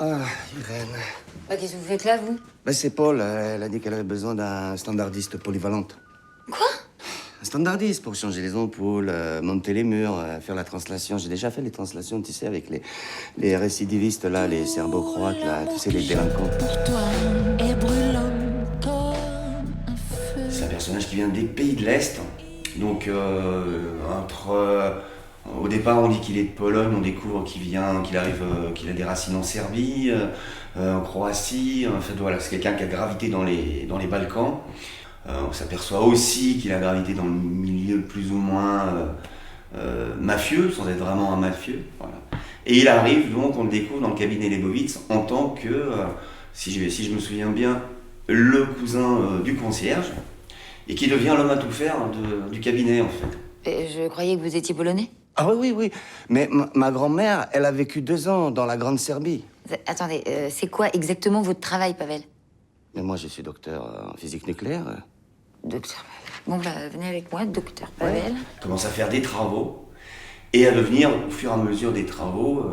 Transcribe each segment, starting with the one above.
Ah, Irène. Bah, qu'est-ce que vous faites là, vous? Ben, c'est Paul. Elle a dit qu'elle avait besoin d'un standardiste polyvalente. Quoi? Un standardiste pour changer les ampoules, monter les murs, faire la translation. J'ai déjà fait les translations, tu sais, avec les récidivistes, là, les serbo-croates, là, tu sais, les délinquants. Pour toi est brûlant comme un feu. C'est un personnage qui vient des pays de l'Est. Donc, au départ, on dit qu'il est de Pologne, on découvre qu'il a des racines en Serbie, en Croatie. En fait, voilà, c'est quelqu'un qui a gravité dans les Balkans. On s'aperçoit aussi qu'il a gravité dans le milieu plus ou moins mafieux, sans être vraiment un mafieux. Voilà. Et il arrive donc, on le découvre dans le cabinet Lebovitz en tant que, si je me souviens bien, le cousin du concierge, et qui devient l'homme à tout faire du cabinet en fait. Et je croyais que vous étiez polonais. Ah oui. Mais ma grand-mère, elle a vécu 2 ans dans la Grande Serbie. Attendez, c'est quoi exactement votre travail, Pavel? Mais moi, je suis docteur en physique nucléaire. Docteur. Bon, bah, venez avec moi, docteur Pavel. Il commence à faire des travaux. Et à devenir, au fur et à mesure des travaux,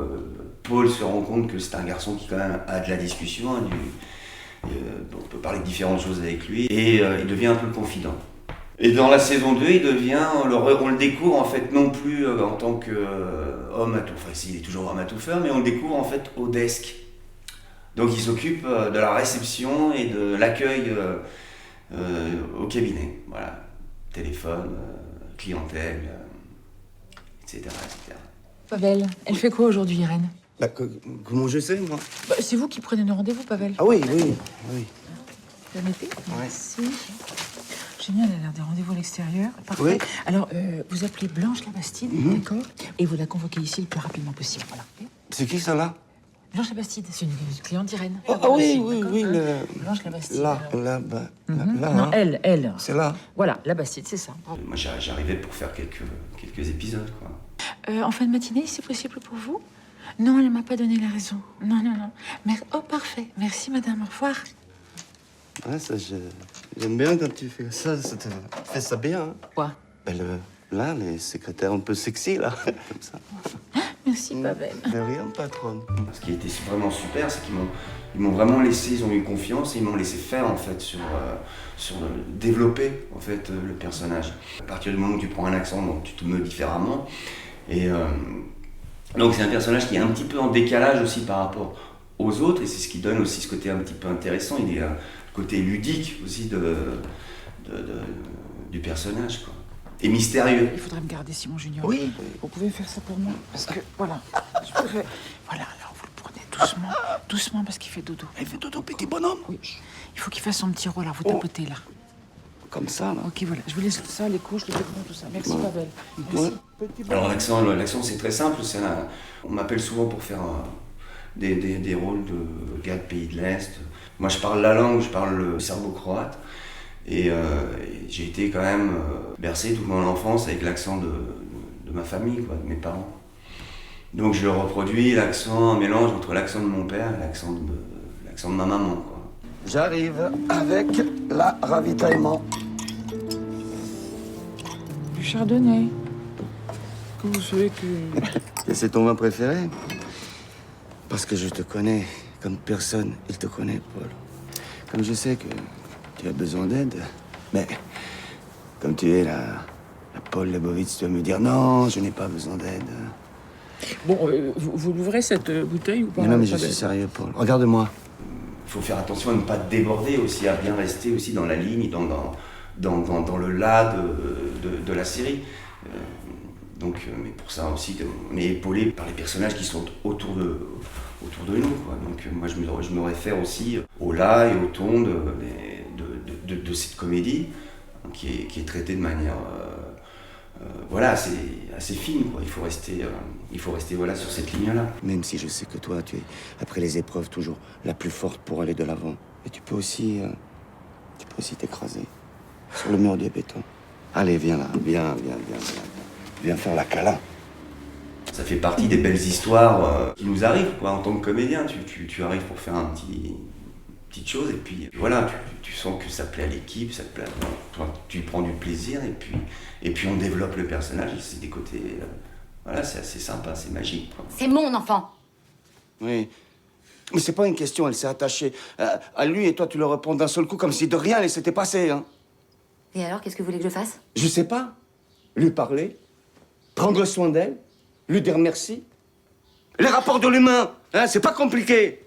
Paul se rend compte que c'est un garçon qui quand même a de la discussion. On peut parler de différentes choses avec lui. Et il devient un peu le confident. Et dans la saison 2, on le découvre en fait non plus en tant qu'homme à tout faire. Enfin, il est toujours homme à tout faire, mais on le découvre en fait au desk. Donc il s'occupe de la réception et de l'accueil au cabinet. Voilà. Téléphone, clientèle, etc., etc. Pavel, elle fait quoi aujourd'hui, Irène? Bah, comment je sais, moi? Bah, c'est vous qui prenez nos rendez-vous, Pavel. Ah oui. Permettez? Merci. Génial, elle a des rendez-vous à l'extérieur. Parfait. Oui. Alors, vous appelez Blanche Labastide, d'accord? Et vous la convoquez ici le plus rapidement possible, voilà. C'est qui ça là? Blanche Labastide, c'est une cliente d'Irène. Oui, Blanche Labastide. Là, alors. là-bas. Là, Non, hein. elle. C'est là. Voilà, Labastide, c'est ça. Bravo. Moi, j'arrivais pour faire quelques épisodes, quoi. En fin de matinée, c'est possible pour vous? Non, elle m'a pas donné la raison. Non. Oh, parfait. Merci, madame. Au revoir. Ouais, ça, j'aime bien quand tu fais ça. Tu fais ça bien. Hein. Quoi? Ben, là, les secrétaires un peu sexy, là, comme ça. Merci, Pavel. De rien, patronne. Ce qui était vraiment super, c'est qu'ils m'ont vraiment laissé, ils ont eu confiance et ils m'ont laissé faire, en fait, sur développer, en fait, le personnage. À partir du moment où tu prends un accent, donc tu te meus différemment. Et donc, c'est un personnage qui est un petit peu en décalage aussi par rapport aux autres, et c'est ce qui donne aussi ce côté un petit peu intéressant. Il y a le côté ludique aussi du personnage, quoi. Et mystérieux. Il faudrait me garder, Simon Junior. Oui. Vous pouvez faire ça pour moi? Parce que, voilà. Voilà, alors vous le prenez doucement, parce qu'il fait dodo. Il fait dodo, petit bonhomme. Oui. Il faut qu'il fasse son petit rôle, alors vous tapotez, là. Comme ça, là. Ok, voilà. Je vous laisse ça, les couches, le vêtement, tout ça. Merci, Ouais. Pavel. Ouais. Merci. Alors, l'accent, c'est très simple. On m'appelle souvent pour faire des rôles de gars de pays de l'Est. Moi, je parle la langue, je parle le serbo-croate. Et j'ai été quand même bercé toute mon enfance avec l'accent de ma famille, quoi, de mes parents. Donc je reproduis l'accent, un mélange entre l'accent de mon père et l'accent de ma maman, quoi. J'arrive avec la ravitaillement. Du chardonnay. Que vous savez que... Et c'est ton vin préféré? Parce que je te connais comme personne, il te connaît, Paul. Comme je sais que tu as besoin d'aide, mais comme tu es la Paul Lebovitz, tu vas me dire non, je n'ai pas besoin d'aide. Bon, vous l'ouvrez, cette bouteille, ou pas? Non, mais je suis sérieux, Paul. Regarde-moi. Il faut faire attention à ne pas déborder aussi, à bien rester aussi dans la ligne, dans le là de la série. Mais pour ça aussi, on est épaulé par les personnages qui sont autour de nous, quoi. Donc moi, je me réfère aussi au là et au ton de cette comédie qui est traitée de manière assez fine, quoi. Il faut rester voilà, sur cette ligne-là. Même si je sais que toi, tu es, après les épreuves, toujours la plus forte pour aller de l'avant. Et tu peux aussi t'écraser sur le mur du béton. Allez, viens là, viens. Viens faire la câlin. Ça fait partie des belles histoires qui nous arrivent, quoi, en tant que comédien. Tu arrives pour faire petite chose, et puis voilà, tu sens que ça plaît à l'équipe, ça te plaît à toi, tu prends du plaisir, et puis on développe le personnage. C'est des côtés, voilà, c'est assez sympa, c'est magique, quoi. C'est mon enfant. Oui, Mais c'est pas une question, elle s'est attachée à lui et toi tu le réponds d'un seul coup comme si de rien elle s'était passé, hein. Et alors, qu'est-ce que vous voulez que je fasse? Je sais pas. Lui parler, prendre soin d'elle, lui dire merci. Les rapports de l'humain, hein, c'est pas compliqué.